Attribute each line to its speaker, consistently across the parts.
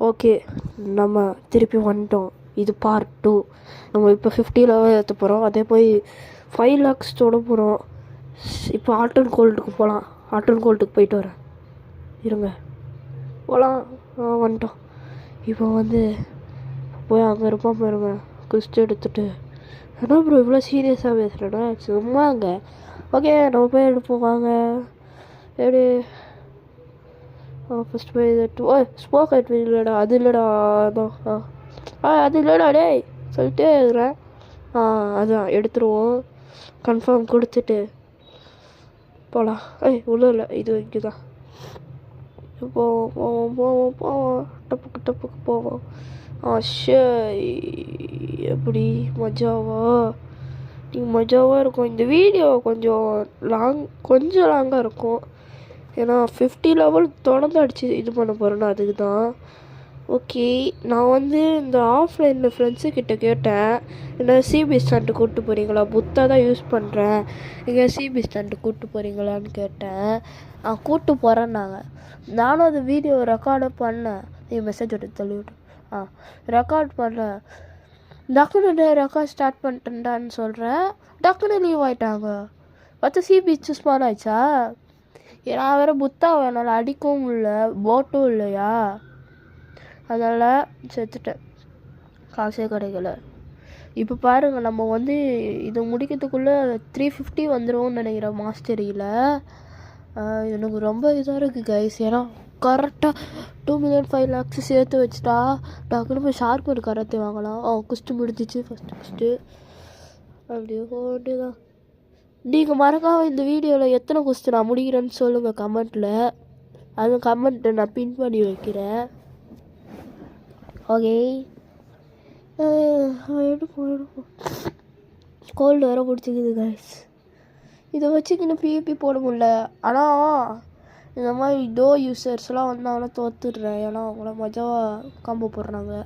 Speaker 1: Okay, நம்ம திருப்பி வந்துட்டோம். இது பார்ட் 2. நம்ம இப்போ 50 லெவல் ஏற்ற போகிறோம். அதே போய் 5 lakhs தொட போகிறோம். இப்போ ஹாட் அண்ட் கோல்டுக்கு போகலாம். ஹாட் அண்ட் கோல்டுக்கு போயிட்டு வரேன், இருங்க. போகலாம். வந்துட்டோம். இப்போ வந்து போய் அங்கே இருப்போம் பாருங்க, குஸ்ட் எடுத்துகிட்டு. ஏன்னா ப்ரோ இவ்வளோ சீரியஸாக பேசுகிறேன்னா சும்மாங்க. ஓகே, நம்ம போய் எடுப்போம் வாங்க. எப்படி ஃபஸ்ட் போய் ஸ்மோக் அட் இல்லைடா, அது இல்லைடா, அதான் அது இல்லைடா டேய் சொல்லிட்டே இருக்கிறேன். அதான் எடுத்துருவோம். கன்ஃபார்ம் கொடுத்துட்டு போகலாம். உள்ளே இல்லை, இது இங்கே தான். போவோம் போவோம் போவோம் போவோம், டப்புக்கு டப்புக்கு போவோம். எப்படி மஜாவா மஜாவாக இருக்கும். இந்த வீடியோ கொஞ்சம் லாங்காக இருக்கும். ஏன்னா 50 லெவல் தொடர்ந்து அடித்து இது பண்ண போகிறேன்னா அதுக்கு தான். ஓகே, நான் வந்து இந்த ஆஃப்லைனில் ஃப்ரெண்ட்ஸுக்கிட்ட கேட்டேன், என்ன சிபி ஸ்டாண்டு கூப்பிட்டு போகிறீங்களா, புத்தா தான் யூஸ் பண்ணுறேன், எங்கே சிபி ஸ்டாண்டு கூப்பிட்டு போகிறீங்களான்னு கேட்டேன். கூப்பிட்டு போகிறேன்னாங்க. நானும் அந்த வீடியோ ரெக்கார்டு பண்ணேன். மெசேஜ் எடுத்து தள்ளிவிட்டு ரெக்கார்ட் பண்ணேன். டக்குன்னு ரெக்கார்ட் ஸ்டார்ட் பண்ணிட்டேன்டான்னு சொல்கிறேன். டக்குன்னு லீவ் ஆகிட்டாங்க. பார்த்து சிபி சுஸ்மான் ஆயிடுச்சா. ஏன்னா வேறு புத்தா என்னால் அடிக்கவும் இல்லை, போட்டும் இல்லையா, அதனால் செத்துட்டேன். காசே கிடைக்கல. இப்போ பாருங்கள், நம்ம வந்து இதை முடிக்கிறதுக்குள்ளே 350 வந்துடும்னு நினைக்கிறேன் மாஸ்டரியில். எனக்கு ரொம்ப இதாக இருக்குது கைஸ். ஏன்னா கரெக்டாக 2,5 lakhs சேர்த்து வச்சுட்டா டக்குன்னு போய் ஷார்ப்பர் கரத்தை வாங்கலாம். குஸ்ட்டு முடிஞ்சிச்சு ஃபஸ்ட்டு. அப்படியே ஓட்டு தான். நீங்கள் மறக்காமல் இந்த வீடியோவில் எத்தனை குஸ்ட்டு நான் முடிக்கிறேன்னு சொல்லுங்கள் கமெண்ட்டில். அந்த கமெண்ட்டை நான் பின் பண்ணி வைக்கிறேன். ஓகே, எடுப்போம். கோல்டு வேறு பிடிச்சிக்குது கைஸ். இதை வச்சுக்கின்னு பிபி போட முடியல. ஆனால் இந்த மாதிரி யூசர்ஸ்லாம் வந்தாங்கன்னா தோத்துடுறேன். ஏன்னா அவங்கள மஜாவாக காம்போ போடுறாங்க.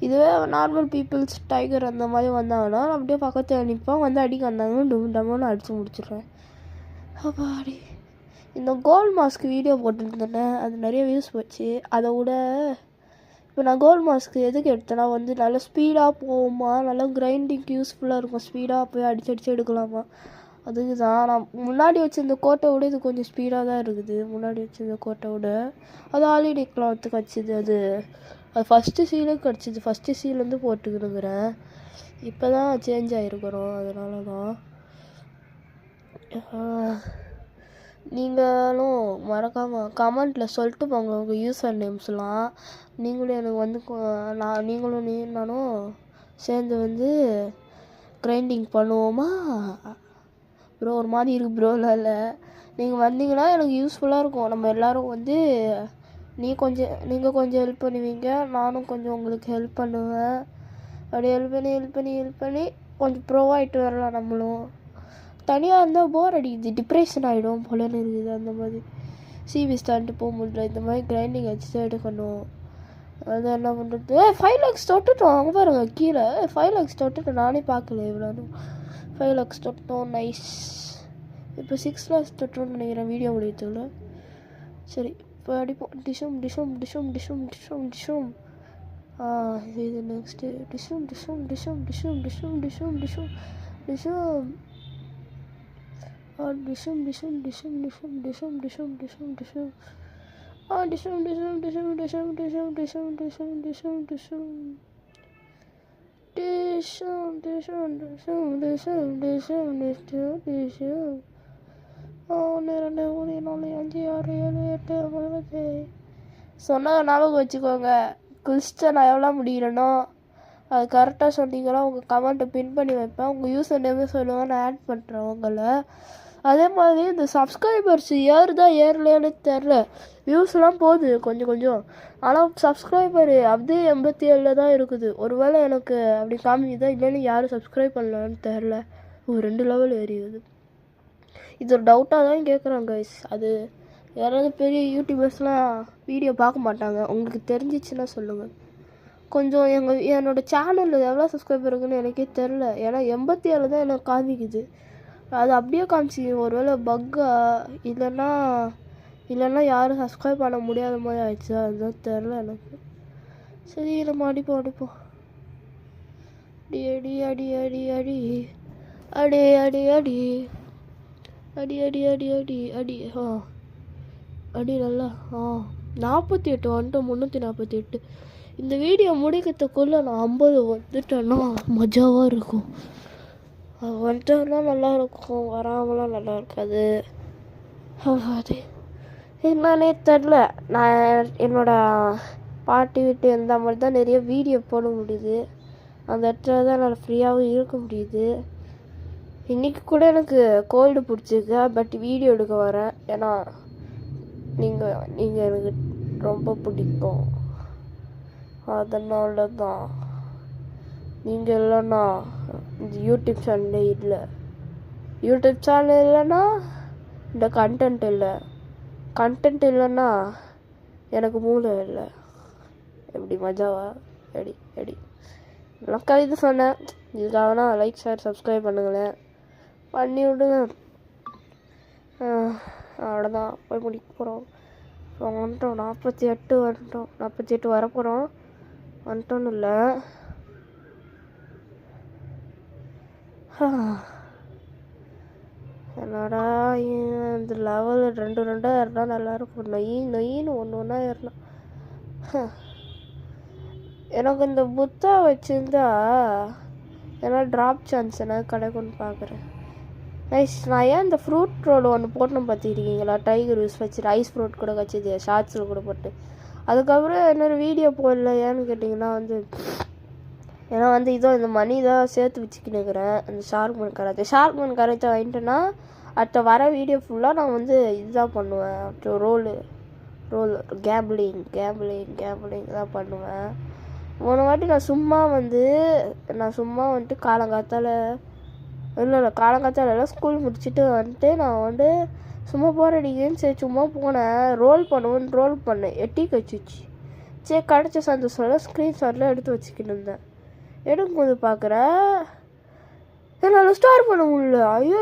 Speaker 1: இதுவே நார்மல் பீப்புள்ஸ் டைகர் அந்த மாதிரி வந்தாங்கன்னா அப்படியே பக்கத்தில் நிற்போம், வந்து அடிக்க வந்தாங்க டம்னு அடித்து முடிச்சிடுறேன். அப்பாடி, இந்த கோல்ட் மாஸ்க் வீடியோ போட்டுருந்தேன், அது நிறைய வியூஸ் போச்சு. அதை விட இப்போ நான் கோல்ட் மாஸ்க் எதுக்கு எடுத்தேன்னா வந்து நல்லா ஸ்பீடாக போகுமா, நல்லா கிரைண்டிங்க்கு யூஸ்ஃபுல்லாக இருக்கும், ஸ்பீடாக போய் அடிச்சு எடுக்கலாமா. அதுக்கு தான் நான் முன்னாடி வச்சுருந்த கோட்டை விட இது கொஞ்சம் ஸ்பீடாக தான் இருக்குது. முன்னாடி வச்சுருந்த கோட்டை விட அது ஆல்ரெடி கிளாத்து கிடச்சிது. அது ஃபஸ்ட்டு சீலே கிடச்சிது. ஃபஸ்ட்டு சீலேருந்து போட்டுக்கிட்டுங்கிறேன். இப்போ தான் சேஞ்ச் ஆகிருக்கிறோம், அதனால தான். நீங்களும் மறக்காமல் கமெண்ட்டில் சொல்லிட்டு போங்க உங்கள் யூசர் நேம்ஸ்லாம். நீங்களும் எனக்கு வந்து நீங்களும் நானும் சேர்ந்து வந்து கிரைண்டிங் பண்ணுவோமா ப்ரோ. ஒரு மாதிரி இருக்குது ப்ரோலாம் இல்லை. நீங்கள் வந்தீங்கன்னா எனக்கு யூஸ்ஃபுல்லாக இருக்கும். நம்ம எல்லோரும் வந்து நீங்கள் கொஞ்சம் ஹெல்ப் பண்ணுவீங்க, நானும் கொஞ்சம் உங்களுக்கு ஹெல்ப் பண்ணுவேன். அப்படியே ஹெல்ப் பண்ணி கொஞ்சம் ப்ரோவாகிட்டு வரலாம். நம்மளும் தனியாக இருந்தால் போர் அடிக்குது, டிப்ரெஷன் ஆகிடும் போலன்னு இருக்குது. அந்த மாதிரி சிபி ஸ்டாண்டு போக முடியல. இந்த மாதிரி கிரைண்டிங் வச்சு தான் எடுக்கணும். அது என்ன பண்ணுறது. 5 lakhs தொட்டுட்டோம். அங்கே பாருங்க கீழே 5 lakhs தொட்டுட்டோம். நானே பார்க்கல இவ்வளோ. 5 lakhs தொட்டோம். நைஸ். இப்போ 6 lakhs தொட்டோம்னு நினைக்கிறேன் வீடியோ முடியத்துக்குள்ள. சரி, இப்போ அடிப்போம். டிஷும் இது நெக்ஸ்ட்டு டிஷும் சொன்ன ஞாபகம் வச்சுக்கோங்க. குளிச்சுட்டு நான் எவ்வளோ முடியலனோ அது கரெக்டாக சொன்னீங்கன்னா உங்கள் கமெண்ட்டை பின் பண்ணி வைப்பேன். உங்கள் யூசர் நேமே சொல்லுவேன், நான் ஆட் பண்ணுறேன் உங்களை. அதே மாதிரி இந்த சப்ஸ்கிரைபர்ஸ் ஏறுதா ஏறலையான்னு தெரில. வியூஸ்லாம் போகுது கொஞ்சம் கொஞ்சம், ஆனால் சப்ஸ்கிரைபர் அப்படியே 87 தான் இருக்குது. ஒருவேளை எனக்கு அப்படி காமிக்குதா இல்லைன்னு யாரும் சப்ஸ்கிரைப் பண்ணலான்னு தெரில. 2 லெவல் ஏறிடுது. இது ஒரு டவுட்டாக தான் கேட்குறாங்க கைஸ். அது யாராவது பெரிய யூடியூபர்ஸ்லாம் வீடியோ பார்க்க மாட்டாங்க, உங்களுக்கு தெரிஞ்சிச்சுன்னா சொல்லுங்கள். கொஞ்சம் என்னோடய சேனலில் எவ்வளோ சப்ஸ்கிரைபர் இருக்குன்னு எனக்கே தெரில. ஏன்னா 87 தான் எனக்கு காமிக்குது. அது அப்படியே காமிச்சி ஒருவேளை பக்கா இல்லைன்னா யாரும் சப்ஸ்கிரைப் பண்ண முடியாத மாதிரி ஆயிடுச்சு. அதுதான் தெரில எனக்கு. சரி நம்ம அடிப்போம் அடி அடி அடி அடி அடி அடி அடி அடி அடி அடி அடி அடி அடி அடி நல்லா 48 வந்துட்டோம். 348. இந்த வீடியோ முடிக்கிறதுக்குள்ளே நான் 50 வந்துட்டேன்னா மஜாவாக இருக்கும். அது வந்துட்டோம்னா நல்லாயிருக்கும், வராமலாம் நல்லா இருக்காது. அது என்னன்னே தெரில. நான் என்னோடய பாட்டி வீட்டு இந்த மாதிரி தான் நிறைய வீடியோ போட முடியுது. அந்த இடத்துல தான் என்னால் ஃப்ரீயாகவும் இருக்க முடியுது. இன்றைக்கி கூட எனக்கு கோல்டு பிடிச்சிருக்கு, பட் வீடியோ எடுக்க வரேன். ஏன்னா நீங்கள் எனக்கு ரொம்ப பிடிக்கும், அதனால தான். நீங்கள் இல்லைன்னா இந்த யூடியூப் சேனலே இல்லை. யூடியூப் சேனல் இல்லைன்னா இந்த கண்டென்ட் இல்லை. கண்டென்ட் இல்லைன்னா எனக்கு மூளை இல்லை. எப்படி மஜாவா? எடி நான் கவிதை சொன்னேன். இதுக்காகனா லைக் ஷேர் சப்ஸ்கிரைப் பண்ணுங்களேன், பண்ணி விடுங்க. அவ்வளோதான், போய் முடிக்க போகிறோம். வந்துட்டோம் 48 வந்துட்டோம். 48 வரப்போகிறோம். வந்துட்டோன்னு இல்லை. என்னடா இந்த லெவல் 2 இருந்தால் நல்லாயிருக்கும். நொயின்னு ஒன்று ஏறினா. எனக்கு இந்த புத்தா வச்சுருந்தா ஏன்னா ட்ராப் சான்ஸ் என்ன கிடைக்கும்னு பார்க்குறேன். நான் ஏன் இந்த ஃப்ரூட் ரோல் ஒன்று போட்டணும் பார்த்துக்கிட்டீங்களா? டைகர் யூஸ் வச்சுட்டு ஐஸ் ஃப்ரூட் கூட வச்சுது, ஷார்ட்ஸில் கூட போட்டு. அதுக்கப்புறம் இன்னொரு வீடியோ போடல. ஏன்னு கேட்டிங்கன்னா ஏன்னா இதோ இந்த மணி தான் சேர்த்து வச்சுக்கினுக்கிறேன். அந்த ஷார்க் மன் கரைச்சை வாங்கிட்டேன்னா அடுத்த வர வீடியோ ஃபுல்லாக நான் இதுதான் பண்ணுவேன். அப்புறம் ரோல் கேம்பிளிங் தான் பண்ணுவேன். ஒரு வாட்டி நான் சும்மா காலங்காத்தால் இல்லை ஸ்கூல் முடிச்சுட்டு நான் சும்மா போராடிக்கன்னு சரி சும்மா போனேன். ரோல் பண்ணேன். எட்டி கழிச்சிச்சு. சரி கிடச்ச சந்தோஷம் ஸ்க்ரீன்ஷாட்டில் எடுத்து வச்சுக்கிட்டு இருந்தேன். எடுக்கும்போது பார்க்குறேன் என்னால் ஸ்டார்ட் பண்ண முடியல. ஐயோ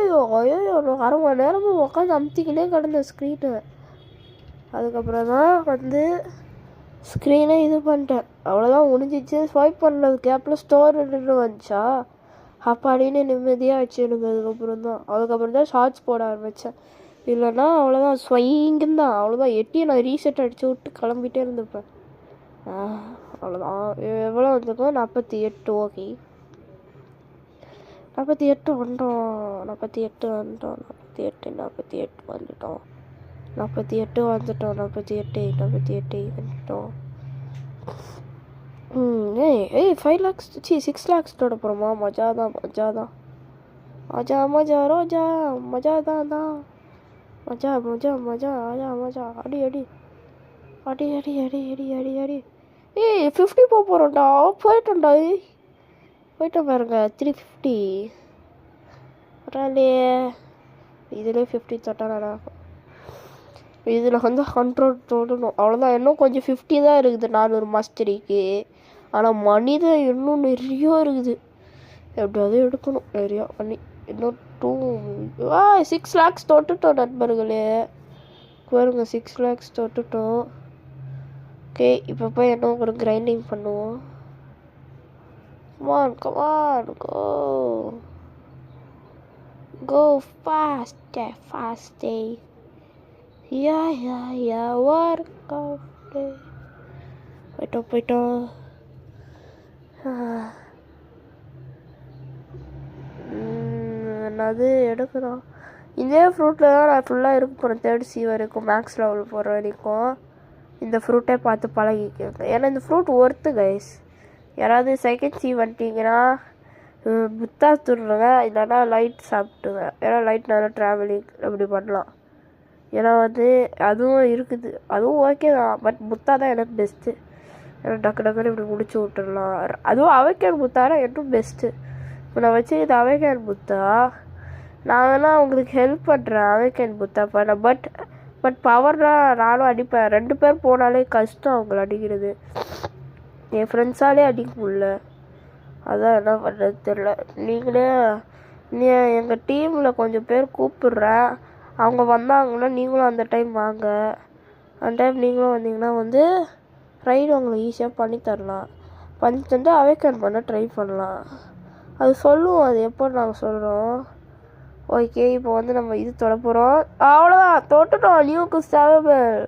Speaker 1: அரை மணி நேரமும் உட்காந்து அமுத்திக்கினே கிடந்தேன் ஸ்க்ரீனை. அதுக்கப்புறம் தான் ஸ்க்ரீனை இது பண்ணிட்டேன். அவ்வளோதான் முடிஞ்சிச்சு. ஸ்வைப் பண்ணது கேப்பில் ஸ்டோர் வந்துச்சா அப்பாடின்னு நிம்மதியாக வச்சு எனக்கு. அதுக்கப்புறம் தான் ஷார்ட்ஸ் போட ஆரம்பித்தேன். இல்லைன்னா அவ்வளோதான் ஸ்வைங்குன்னு தான். அவ்வளோதான் எட்டி நான் ரீசெட் அடித்து விட்டு கிளம்பிட்டே இருந்திருப்பேன். அவ்வளோதான். எவ்வளோ வந்துருக்கோம்? 48. ஓகே 48 வந்துட்டோம். 48 வந்துட்டோம். 48 வந்துட்டோம். ஏய் 5 lakhs 6 lakhs தொட போகிறோமா? மஜா தான் மஜா தான். அடி ஏய் 50 போகிறோம்டா. போயிட்டோம் பாருங்க. 350 பரவாயில்லையே. இதுலேயே 50 தொட்டானா இதில் 100 தொடணும். அவ்வளோதான். இன்னும் கொஞ்சம் 50 தான் இருக்குது 400 மாஸ்டரிக்கு. ஆனால் மணி தான் இன்னும் நிறைய இருக்குது. எப்படியாவது எடுக்கணும் நிறையா மணி. இன்னும் 6 lakhs தொட்டுட்டோம் நண்பர்களே. பாருங்க 6 lakhs தொட்டுட்டோம். ஓகே இப்போ போய் என்ன ஒரு கிரைண்டிங் பண்ணுவோம். Come on, go fast. Yeah, work out. போயிட்டோம். என்னது எடுக்கிறோம். இதே ஃப்ரூட்டில் தான் நான் ஃபுல்லாக இருக்க போகிறேன். 3rd C வரைக்கும், மேக்ஸ் லெவல் போகிற வரைக்கும் இந்த ஃப்ரூட்டே பார்த்து பழகிக்கோங்க. ஏன்னா இந்த ஃப்ரூட் ஒர்த்து கைஸ். யாராவது 2nd C வந்துட்டிங்கன்னா புத்தா துடுறேன், இல்லைன்னா லைட் சாப்பிட்டுவேன். ஏன்னா லைட் நல்லா ட்ராவலிங் அப்படி பண்ணலாம். ஏன்னா வந்து அதுவும் இருக்குது, அதுவும் ஓகே தான். பட் புத்தா தான் எனக்கு பெஸ்ட்டு. ஏன்னா டக்கு டக்குன்னு இப்படி முடிச்சு விட்டுடலாம். அதுவும் அவைக்கன் புத்தானா இன்னும் பெஸ்ட்டு. இப்போ நான் வச்சு இது அவைக்கன் புத்தா, நான் வேணா உங்களுக்கு ஹெல்ப் பண்ணுறேன் அவைக்கன் புத்தா பண்ண. பட் பவர்லாம் நானும் அடிப்பேன். 2 பேர் போனாலே கஷ்டம் அவங்கள அடிக்கிறது. என் ஃப்ரெண்ட்ஸாலே அடிக்க முடியல. அதான் என்ன பண்ணுறது தெரில. நீ எங்கள் டீமில் கொஞ்சம் பேர் கூப்பிட்றேன். அவங்க வந்தாங்கன்னா நீங்களும் அந்த டைம் வாங்க. அந்த டைம் நீங்களும் வந்தீங்கன்னா வந்து ரைடு அவங்களுக்கு ஈஸியாக பண்ணி தரலாம். பண்ணி தந்து அவேக்கன் பண்ண ட்ரை பண்ணலாம். அது சொல்லுவோம், அது எப்போ நாங்கள் சொல்கிறோம். ஓகே, இப்போ வந்து நம்ம இது தொட போகிறோம். அவ்வளோதான், தொட்டுட்டோம். நியூக்கு சேவபிள்.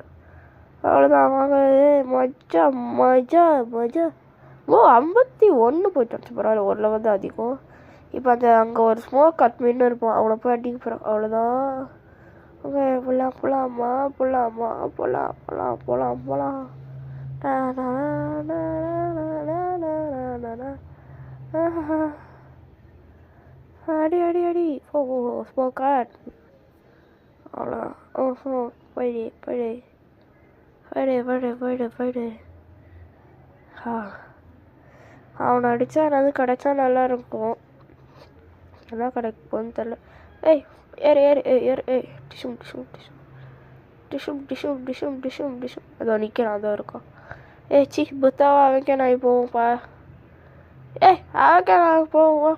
Speaker 1: அவ்வளோதான், வாங்க. மஜா மஜா மஜா. ஓ 51 போயிட்டு வந்துச்சு. பரவாயில்ல, ஒரு லெவல் தான் அதிகம். இப்போ அங்கே ஒரு ஸ்மோக் அட்மின்னு இருப்போம், அவனை போய் அடிக்க போகிறோம். அவ்வளோதான். ஓகே, போகலாமா போகலாம். அடி ஓ ஸ்மோக் அட். அவ்வளோ. ஓஹோ, போயிடு. அவனை அடித்தா ஏதாவது கிடச்சா நல்லா இருக்கும். என்ன கிடைக்க போகுதுன்னு தெரில. ஏய் ஏறு. டிஷும். அதோ நிற்கிறான், அதோ இருக்கான். சி புத்தாவா அவன்கே நான் போவோம்ப்பா. அவன்கே நான் போவோம்.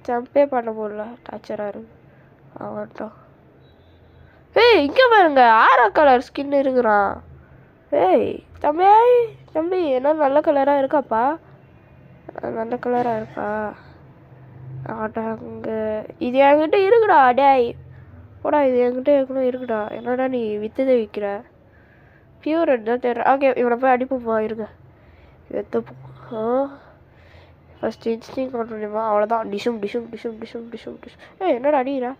Speaker 1: ஜம்பே பண்ண முடியல, டார்ச்சராக இருக்கு. அவன்ட்டான். இங்கே பாருங்க, ஆரா கலர் ஸ்கின் இருக்கிறான். தம்பி என்ன நல்ல கலராக இருக்காப்பா? நல்ல கலராக இருக்கா? அங்கே இது என்கிட்ட இருக்குடா. டேய் போடா, இது என்கிட்ட இருக்குடா. என்னடா நீ வித்ததை விற்கிற? பியூர் ரெட் தான் தெரியும். ஓகே, இவனை போய் அடிப்போம். இருங்க, வெத்தப்போம். ஃபஸ்ட் இன்ஸ்டிங் பண்ணுமா? அவ்வளோதான். டிஷும். என்னடா அடிக்கிறா?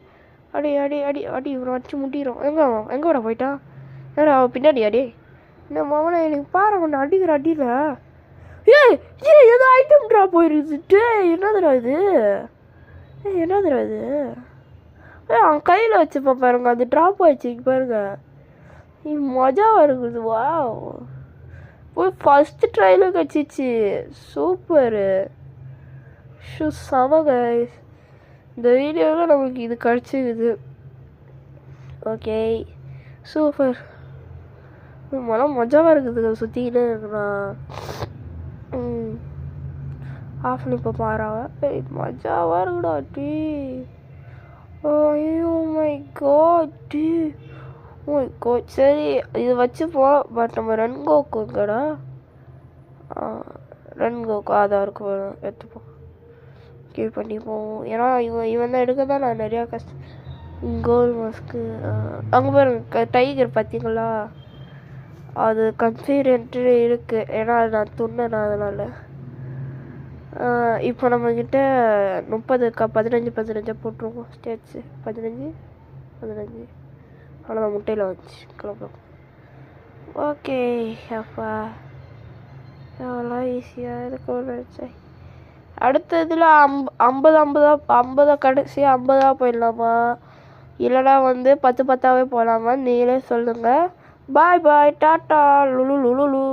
Speaker 1: அடி. இவனை அடிச்சு முட்டிடும். எங்கே விட போயிட்டான்? என்னடா அவன் பின்னாடி அடி. இந்த மாமனை எனக்கு பாரு, ஒன்று அடிக்கிற அடியில். ஏதோ ஐட்டம் ட்ராப் போயிருச்சு. என்னதுடா இது? அவன் கையில் வச்சுப்பா பாருங்க, அது ட்ராப் ஆயிடுச்சு. பாருங்க, மஜாவாக இருக்குது. வா, போய் ஃபஸ்ட்டு ட்ரையில் கச்சிச்சு. சூப்பரு. செம கைஸ். இந்த வீடியோவில் நமக்கு இது கிடச்சிக்குது. Okay, super. மனம் மஜாவாக இருக்குது. சுற்றிக்கிட்டே இருக்குண்ணா. ஆஃப் பண்ணி இப்போ பாராவ. மஜாவாக இருக்குடா டி. ஐயோ மை காட். சரி, இது வச்சுப்போம். பட் நம்ம ரன்கோக்குங்கடா. ரன்கோக்கு அதான் இருக்கு, எடுத்துப்போம். கீழ் பண்ணிப்போம். ஏன்னா இவன் தான் எடுக்க தான் நான் நிறையா கோல் மாஸ்க்கு. அங்கே பாருங்க, டைகர் பார்த்தீங்களா? அது கன்ஃபிகரன்ட்டு இருக்குது. ஏன்னா அது நான் துண்ணேன், அதனால். இப்போ நம்மக்கிட்ட 15 போட்டுருவோம். ஸ்டேட்ஸு 15. அவ்வளோதான், முட்டையில் வந்துச்சு. கிளம்பலாம். ஓகே அப்பா, எவ்வளோ ஈஸியாக இருக்கும். அடுத்த இதில் 50 கடைசியாக 50 போயிடலாமா? இல்லைனா வந்து 10 போகலாமா? நீங்களே சொல்லுங்கள். பாய் டாட்டா லுலு.